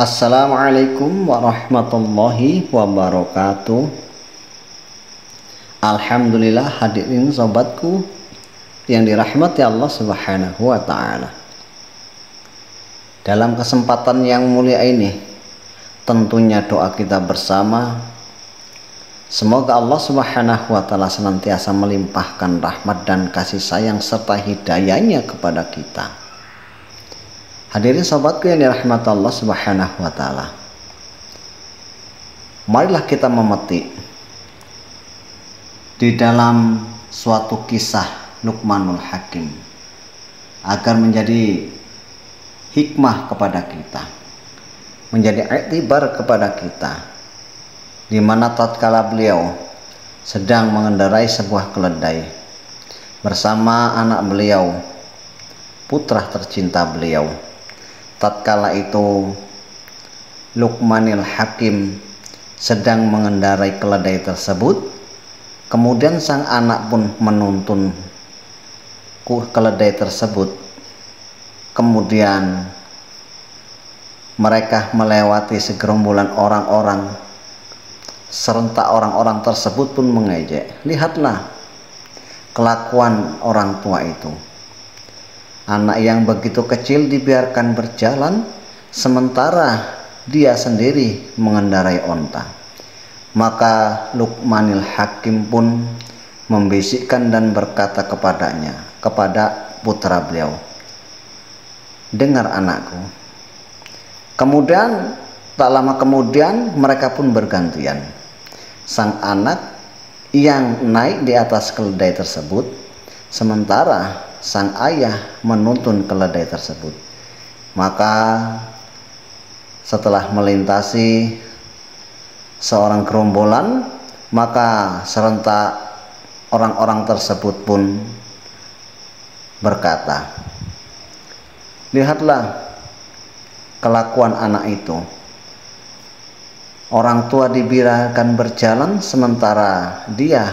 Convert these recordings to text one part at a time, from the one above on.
Assalamualaikum warahmatullahi wabarakatuh. Alhamdulillah, hadirin sobatku yang dirahmati Allah Subhanahu wa ta'ala. Dalam kesempatan yang mulia ini, tentunya doa kita bersama, semoga Allah Subhanahu wa ta'ala senantiasa melimpahkan rahmat dan kasih sayang serta hidayahnya kepada kita. Hadirin sobatku yang dirahmati Allah Subhanahu wa ta'ala, marilah kita memetik di dalam suatu kisah Luqmanul Hakim agar menjadi hikmah kepada kita, menjadi iktibar kepada kita, di mana tatkala beliau sedang mengendarai sebuah keledai bersama anak beliau, putra tercinta beliau. Tatkala itu Luqmanul Hakim sedang mengendarai keledai tersebut, kemudian sang anak pun menuntun keledai tersebut. Kemudian mereka melewati segerombolan orang-orang, serentak orang-orang tersebut pun mengejek. Lihatlah kelakuan orang tua itu. Anak yang begitu kecil dibiarkan berjalan, sementara dia sendiri mengendarai onta. Maka Luqmanul Hakim pun membisikkan dan berkata kepada putra beliau, "Dengar anakku." Kemudian tak lama kemudian mereka pun bergantian. Sang anak yang naik di atas keledai tersebut, sementara sang ayah menuntun keledai tersebut. Maka setelah melintasi seorang gerombolan, maka serentak orang-orang tersebut pun berkata, "Lihatlah kelakuan anak itu. Orang tua dibiarkan berjalan sementara dia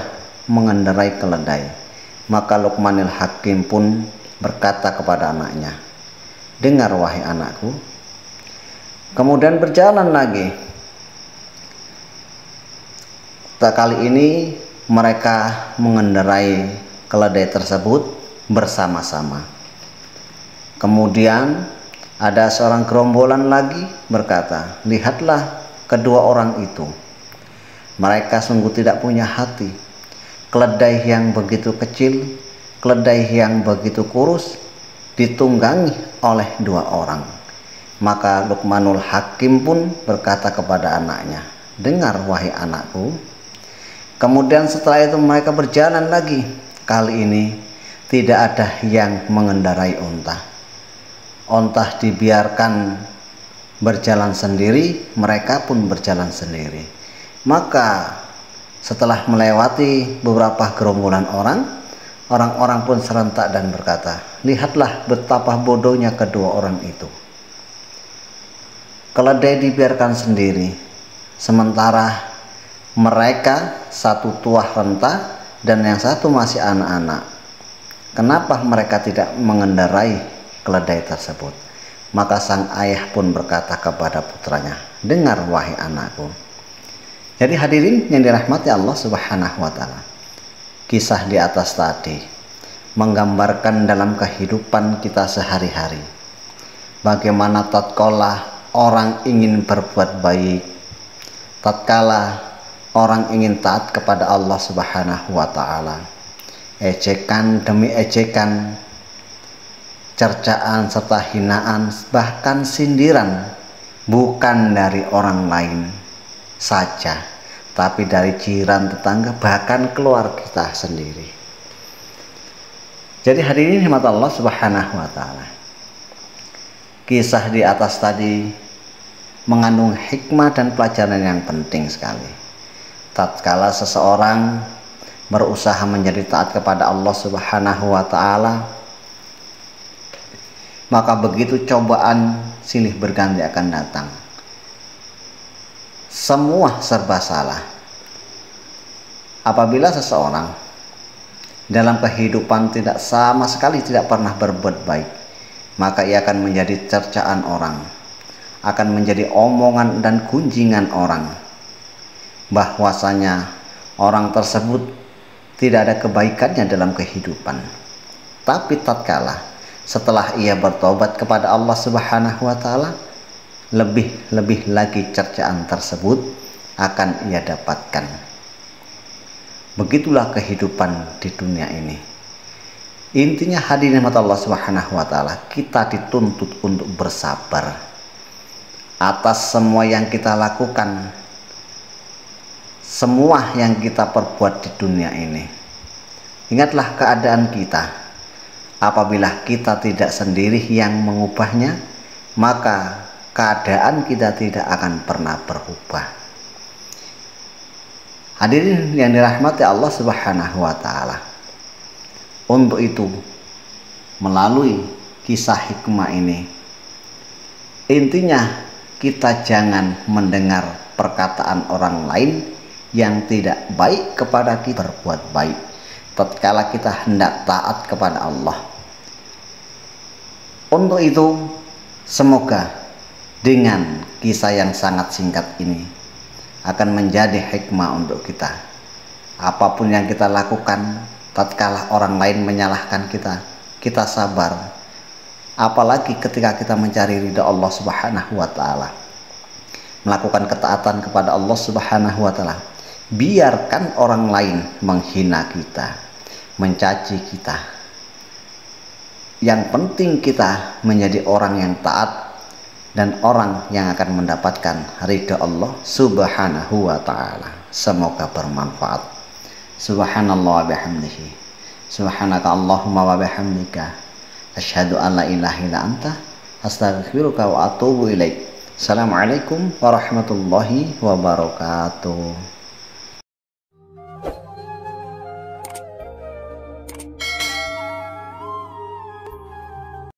mengendarai keledai." Maka Luqmanul Hakim pun berkata kepada anaknya, "Dengar wahai anakku." Kemudian berjalan lagi. Kali ini mereka mengendarai keledai tersebut bersama-sama. Kemudian ada seorang gerombolan lagi berkata, "Lihatlah kedua orang itu. Mereka sungguh tidak punya hati. Keledai yang begitu kecil, keledai yang begitu kurus, ditunggangi oleh dua orang." Maka Luqmanul Hakim pun berkata kepada anaknya, "Dengar wahai anakku." Kemudian setelah itu mereka berjalan lagi. Kali ini tidak ada yang mengendarai onta. Onta dibiarkan berjalan sendiri, mereka pun berjalan sendiri. Maka setelah melewati beberapa gerombolan orang-orang pun serentak dan berkata, "Lihatlah betapa bodohnya kedua orang itu. Keledai dibiarkan sendiri, sementara mereka satu tua renta dan yang satu masih anak-anak. Kenapa mereka tidak mengendarai keledai tersebut?" Maka sang ayah pun berkata kepada putranya, "Dengar wahai anakku." Jadi hadirin yang dirahmati Allah Subhanahu wa ta'ala, kisah di atas tadi menggambarkan dalam kehidupan kita sehari-hari bagaimana tatkala orang ingin berbuat baik, tatkala orang ingin taat kepada Allah Subhanahu wa ta'ala, ejekan demi ejekan, cercaan serta hinaan, bahkan sindiran bukan dari orang lain saja, tapi dari jiran, tetangga, bahkan keluarga kita sendiri. Jadi hadirin rahmat Allah Subhanahu wa ta'ala, kisah di atas tadi mengandung hikmah dan pelajaran yang penting sekali. Tatkala seseorang berusaha menjadi taat kepada Allah Subhanahu wa ta'ala, maka begitu cobaan silih berganti akan datang. Semua serba salah. Apabila seseorang dalam kehidupan sama sekali tidak pernah berbuat baik, maka ia akan menjadi cercaan orang. akan menjadi omongan dan gunjingan orang, bahwasanya orang tersebut tidak ada kebaikannya dalam kehidupan. Tapi tatkala setelah ia bertobat kepada Allah Subhanahu wa taala, lebih lagi cercaan tersebut akan ia dapatkan. Begitulah kehidupan di dunia ini. Intinya hadirin Allah Subhanahu wa taala, kita dituntut untuk bersabar atas semua yang kita lakukan, semua yang kita perbuat di dunia ini. Ingatlah keadaan kita. Apabila kita tidak sendiri yang mengubahnya, maka keadaan kita tidak akan pernah berubah. Hadirin yang dirahmati Allah Subhanahu wa taala. Untuk itu, melalui kisah hikmah ini, intinya kita jangan mendengar perkataan orang lain yang tidak baik kepada kita, berbuat baik tatkala kita hendak taat kepada Allah. Untuk itu, semoga dengan kisah yang sangat singkat ini akan menjadi hikmah untuk kita. Apapun yang kita lakukan, tatkala orang lain menyalahkan kita, kita sabar. Apalagi ketika kita mencari ridha Allah Subhanahu wa taala, melakukan ketaatan kepada Allah Subhanahu wa taala. Biarkan orang lain menghina kita, mencaci kita. Yang penting kita menjadi orang yang taat dan orang yang akan mendapatkan ridha Allah Subhanahu wa taala. Semoga bermanfaat. Subhanallah wa bihamdihi. Subhanaka Allahumma wa bihamdika. Asyhadu an la ilaha illa anta astaghfiruka wa atubu ilaik. Assalamualaikum warahmatullahi wabarakatuh.